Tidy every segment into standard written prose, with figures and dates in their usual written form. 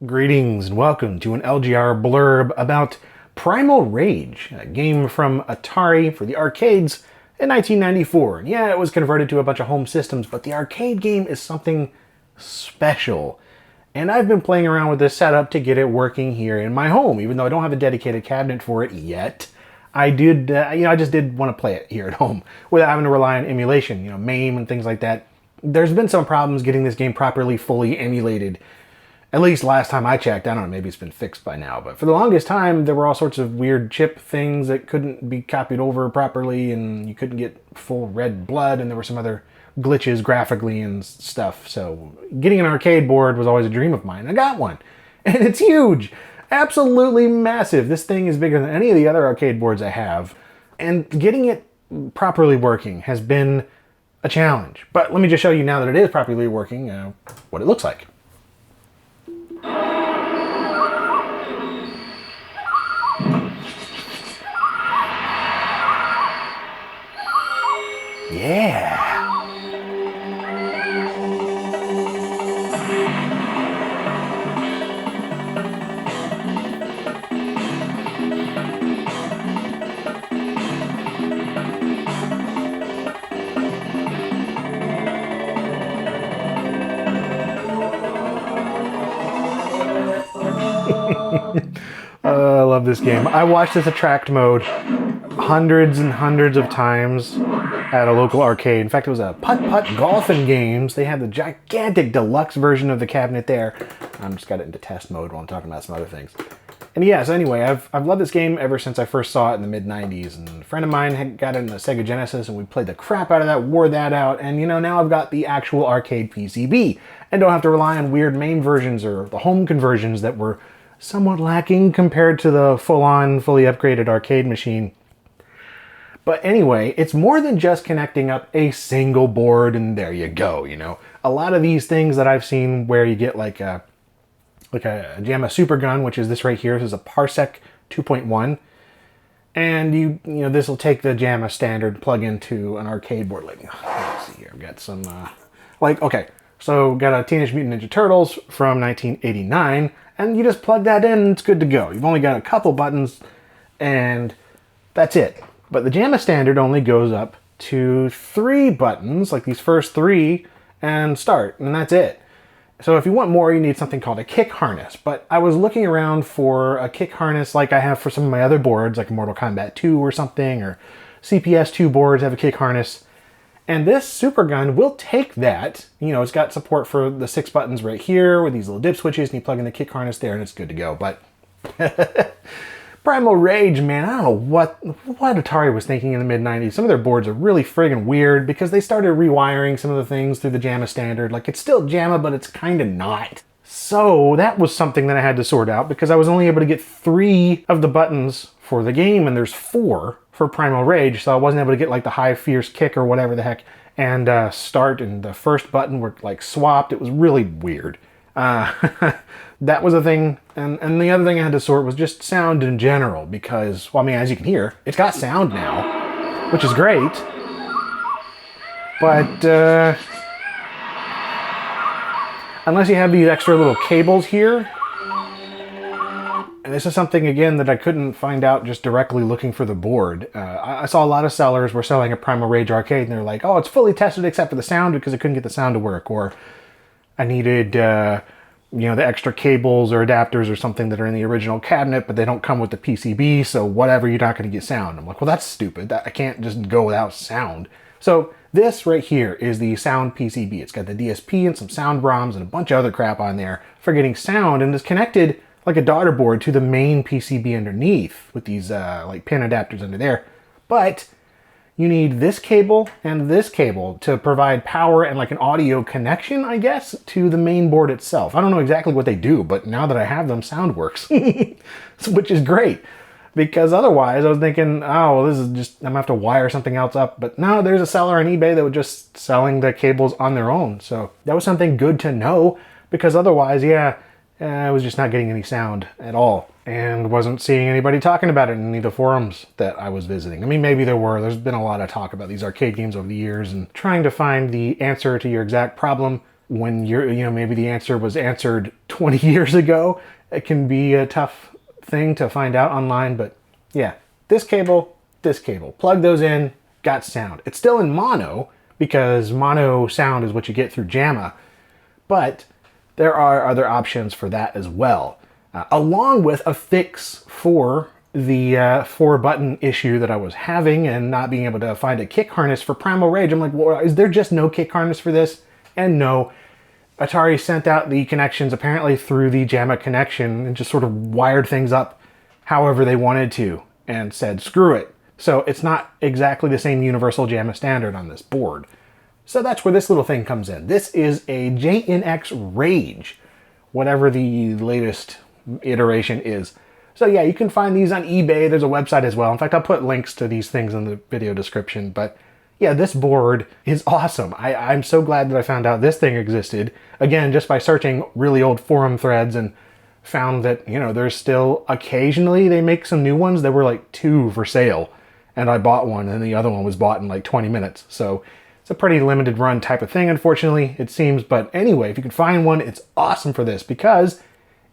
Greetings and welcome to an LGR blurb about Primal Rage, a game from Atari for the arcades in 1994. And yeah, it was converted to a bunch of home systems, but the arcade game is something special. And I've been playing around with this setup to get it working here in my home, even though I don't have a dedicated cabinet for it yet. I just did want to play it here at home without having to rely on emulation, MAME and things like that. There's been some problems getting this game properly fully emulated. At least last time I checked. I don't know, maybe it's been fixed by now. But for the longest time, there were all sorts of weird chip things that couldn't be copied over properly, and you couldn't get full red blood, and there were some other glitches graphically and stuff. So getting an arcade board was always a dream of mine. I got one, and it's huge. Absolutely massive. This thing is bigger than any of the other arcade boards I have. And getting it properly working has been a challenge. But let me just show you now that it is properly working, what it looks like. Yeah. I love this game. I watched this attract mode hundreds and hundreds of times at a local arcade. In fact, it was a putt-putt golfing games. They had the gigantic deluxe version of the cabinet there. I'm just got it into test mode while I'm talking about some other things. And yeah, so anyway, I've loved this game ever since I first saw it in the mid-90s. And a friend of mine had got it in the Sega Genesis, and we played the crap out of that, wore that out, and now I've got the actual arcade PCB. And don't have to rely on weird MAME versions or the home conversions that were somewhat lacking compared to the full-on, fully upgraded arcade machine. But anyway, it's more than just connecting up a single board and there you go, A lot of these things that I've seen where you get like a JAMMA Supergun, which is this right here. This is a Parsec 2.1. And this will take the JAMMA standard plug into an arcade board. Let's see here. I've got some, so got a Teenage Mutant Ninja Turtles from 1989. And you just plug that in and it's good to go. You've only got a couple buttons and that's it. But the JAMMA standard only goes up to 3 buttons, like these first 3, and start, and that's it. So if you want more, you need something called a kick harness. But I was looking around for a kick harness like I have for some of my other boards, like Mortal Kombat 2 or something, or CPS 2 boards have a kick harness. And this Supergun will take that. It's got support for the 6 buttons right here with these little dip switches, and you plug in the kick harness there, and it's good to go. But Primal Rage, man, I don't know what Atari was thinking in the mid-90s. Some of their boards are really friggin' weird because they started rewiring some of the things through the JAMMA standard. Like, it's still JAMMA, but it's kind of not. So that was something that I had to sort out because I was only able to get 3 of the buttons for the game, and there's 4 for Primal Rage, so I wasn't able to get like the high fierce kick or whatever the heck, and start, and the first button were like swapped. It was really weird. That was a thing, and the other thing I had to sort was just sound in general, because, well, I mean, as you can hear, it's got sound now, which is great, but unless you have these extra little cables here, and this is something, again, that I couldn't find out just directly looking for the board. I saw a lot of sellers were selling a Primal Rage arcade, and they're like, oh, it's fully tested except for the sound because I couldn't get the sound to work, or I needed, the extra cables or adapters or something that are in the original cabinet, but they don't come with the PCB, so whatever, you're not going to get sound. I'm like, well, that's stupid. I can't just go without sound. So this right here is the sound PCB. It's got the DSP and some sound ROMs and a bunch of other crap on there for getting sound, and it's connected like a daughter board to the main PCB underneath with these like pin adapters under there. But you need this cable and this cable to provide power and like an audio connection, I guess, to the main board itself. I don't know exactly what they do, but now that I have them, sound works, which is great. Because otherwise I was thinking, oh, well, this is just, I'm gonna have to wire something else up. But no, there's a seller on eBay that was just selling the cables on their own. So that was something good to know, because otherwise, yeah, I was just not getting any sound at all. and wasn't seeing anybody talking about it in any of the forums that I was visiting. I mean, maybe there were. There's been a lot of talk about these arcade games over the years, and trying to find the answer to your exact problem when maybe the answer was answered 20 years ago. It can be a tough thing to find out online, but yeah, this cable, plug those in, got sound. It's still in mono because mono sound is what you get through JAMMA, but there are other options for that as well, along with a fix for the 4-button issue that I was having and not being able to find a kick harness for Primal Rage. I'm like, well, is there just no kick harness for this? And no, Atari sent out the connections apparently through the JAMMA connection and just sort of wired things up however they wanted to and said, screw it. So it's not exactly the same universal JAMMA standard on this board. So that's where this little thing comes in. This is a JNX Rage, whatever the latest iteration is. So yeah, you can find these on eBay. There's a website as well. In fact, I'll put links to these things in the video description. But yeah, this board is awesome. I'm so glad that I found out this thing existed. Again, just by searching really old forum threads, and found that, there's still occasionally they make some new ones. There were like 2 for sale, and I bought one, and the other one was bought in like 20 minutes. So it's a pretty limited run type of thing, unfortunately, it seems. But anyway, if you can find one, it's awesome for this because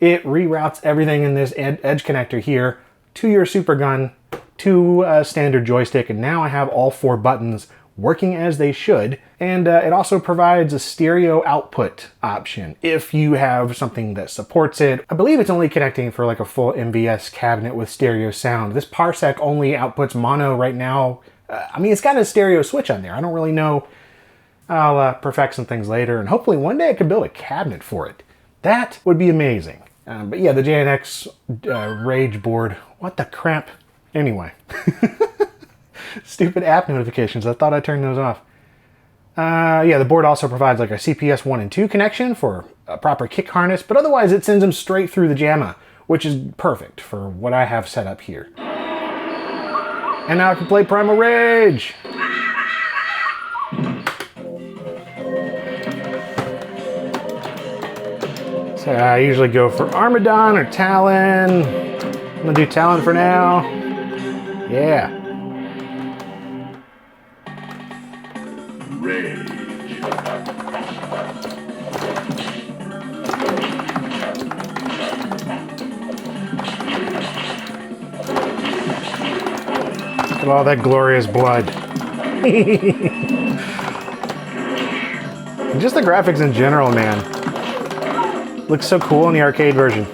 it reroutes everything in this edge connector here to your Supergun, to a standard joystick, and now I have all 4 buttons working as they should. And it also provides a stereo output option if you have something that supports it. I believe it's only connecting for like a full MVS cabinet with stereo sound. This Parsec only outputs mono right now. It's got a stereo switch on there. I don't really know. I'll perfect some things later, and hopefully one day I can build a cabinet for it. That would be amazing. But yeah, the JNX Rage board. What the crap? Anyway. Stupid app notifications. I thought I turned those off. Yeah, the board also provides like a CPS 1 and 2 connection for a proper kick harness, but otherwise it sends them straight through the JAMMA, which is perfect for what I have set up here. And now I can play Primal Rage! So I usually go for Armadon or Talon. I'm gonna do Talon for now. Yeah. Rage. Look at all that glorious blood. And just the graphics in general, man. Looks so cool in the arcade version.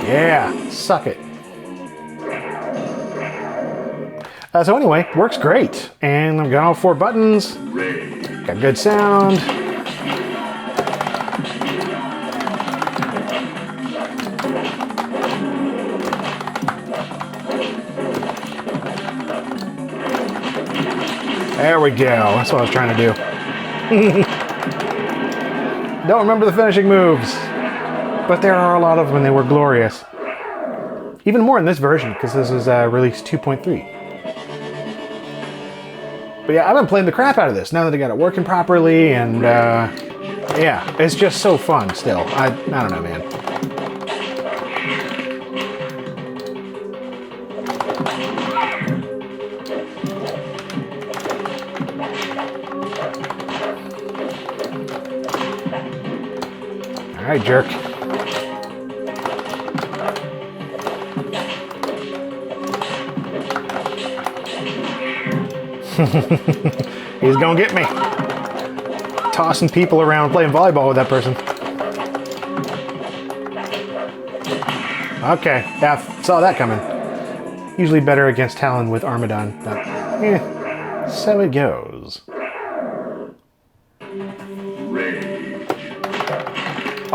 Yeah, suck it. So anyway, works great. And I've got all 4 buttons. Got good sound. There we go. That's what I was trying to do. Don't remember the finishing moves. But there are a lot of them and they were glorious. Even more in this version, because this is release 2.3. But yeah, I've been playing the crap out of this now that I got it working properly, and yeah, it's just so fun still. I don't know, man. All right, jerk. He's gonna get me. Tossing people around, playing volleyball with that person. Okay, yeah, saw that coming. Usually better against Talon with Armadon, but yeah, so it goes.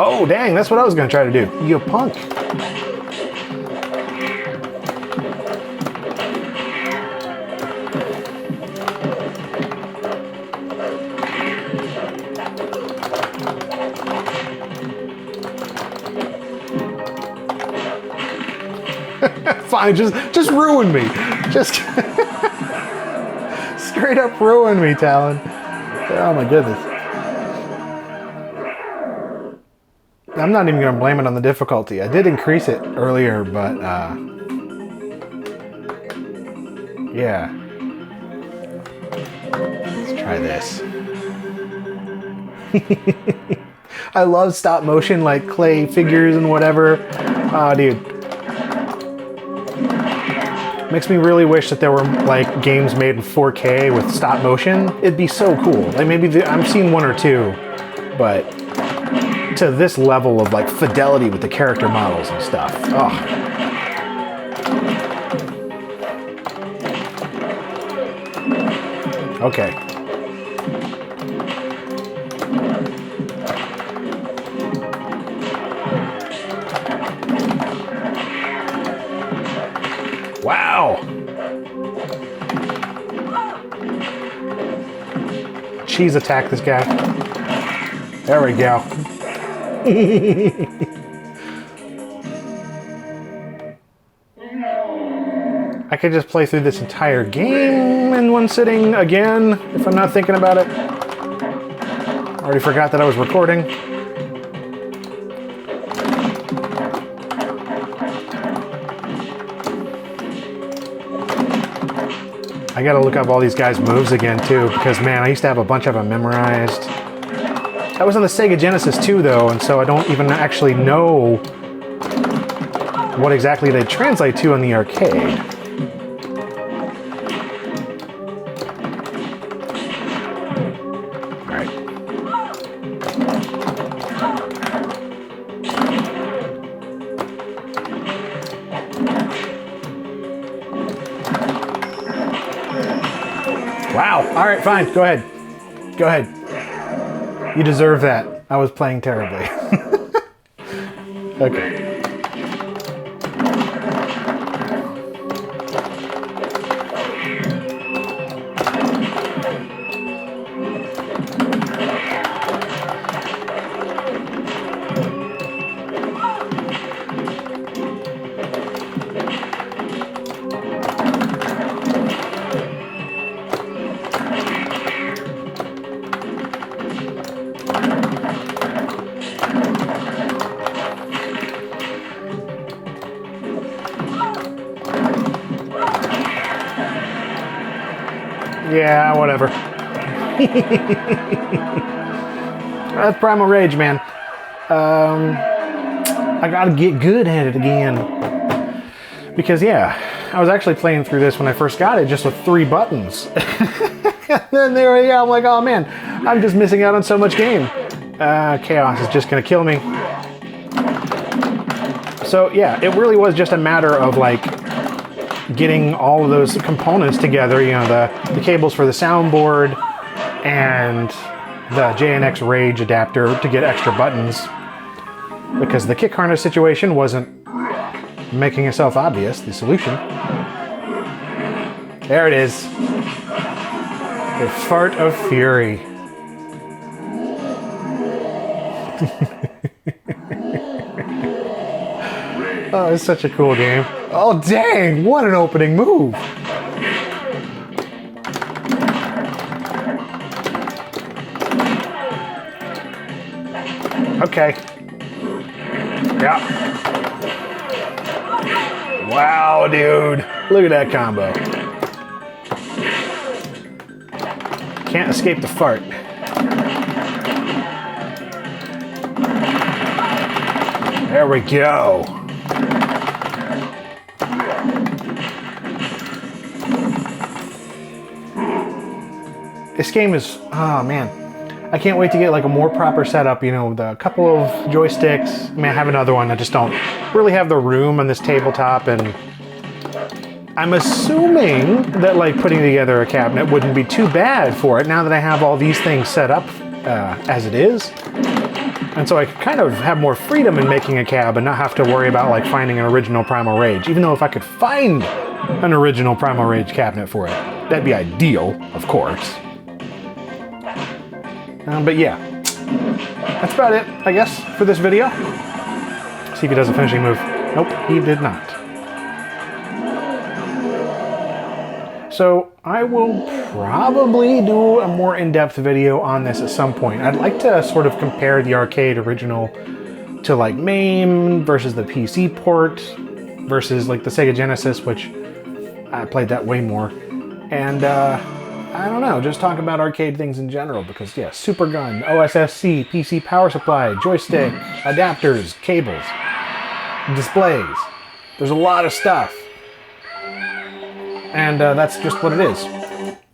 Oh, dang, that's what I was gonna try to do. You punk. Fine, just ruin me. Just straight up ruin me, Talon. Oh my goodness. I'm not even gonna blame it on the difficulty. I did increase it earlier, but yeah. Let's try this. I love stop motion, like clay figures and whatever. Oh, dude. Makes me really wish that there were like games made in 4K with stop motion. It'd be so cool. Like maybe I've seen one or two, but to this level of like fidelity with the character models and stuff. Oh. Okay. Wow. Cheese attack this guy. There we go. I could just play through this entire game in one sitting again, if I'm not thinking about it. Already forgot that I was recording. I gotta look up all these guys' moves again too, because man, I used to have a bunch of them memorized. That was on the Sega Genesis too though, and so I don't even actually know what exactly they translate to in the arcade. Wow. All right, fine. Go ahead. Go ahead. You deserve that. I was playing terribly. Okay. Yeah, whatever. That's Primal Rage, man. I gotta get good at it again. Because, yeah, I was actually playing through this when I first got it just with 3 buttons. And then there we go. I'm like, oh man, I'm just missing out on so much game. Chaos is just gonna kill me. So, yeah, it really was just a matter of, like, getting all of those components together, you know, the cables for the soundboard and the JNX Rage adapter to get extra buttons, because the kick harness situation wasn't making itself obvious, the solution. There it is. A fart of fury. Oh, it's such a cool game. Oh, dang! What an opening move! Okay. Yeah. Wow, dude. Look at that combo. Can't escape the fart. There we go. This game is, oh man, I can't wait to get like a more proper setup, you know, with a couple of joysticks. I mean, I have another one, I just don't really have the room on this tabletop, and I'm assuming that like putting together a cabinet wouldn't be too bad for it now that I have all these things set up as it is. And so I could kind of have more freedom in making a cab and not have to worry about like finding an original Primal Rage, even though if I could find an original Primal Rage cabinet for it, that'd be ideal, of course. But yeah, that's about it, I guess, for this video. See if he does a finishing move. Nope, he did not. So I will probably do a more in-depth video on this at some point. I'd like to sort of compare the arcade original to like MAME versus the PC port versus like the Sega Genesis, which I played that way more. And I don't know, just talk about arcade things in general because, yeah, Supergun, OSSC, PC power supply, joystick, adapters, cables, displays. There's a lot of stuff. And that's just what it is.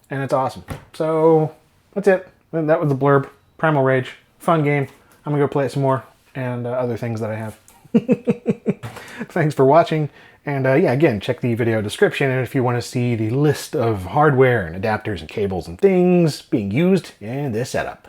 And it's awesome. So, that's it. That was the blurb. Primal Rage. Fun game. I'm going to go play it some more. And other things that I have. Thanks for watching. And yeah, again, check the video description if you want to see the list of hardware and adapters and cables and things being used in this setup.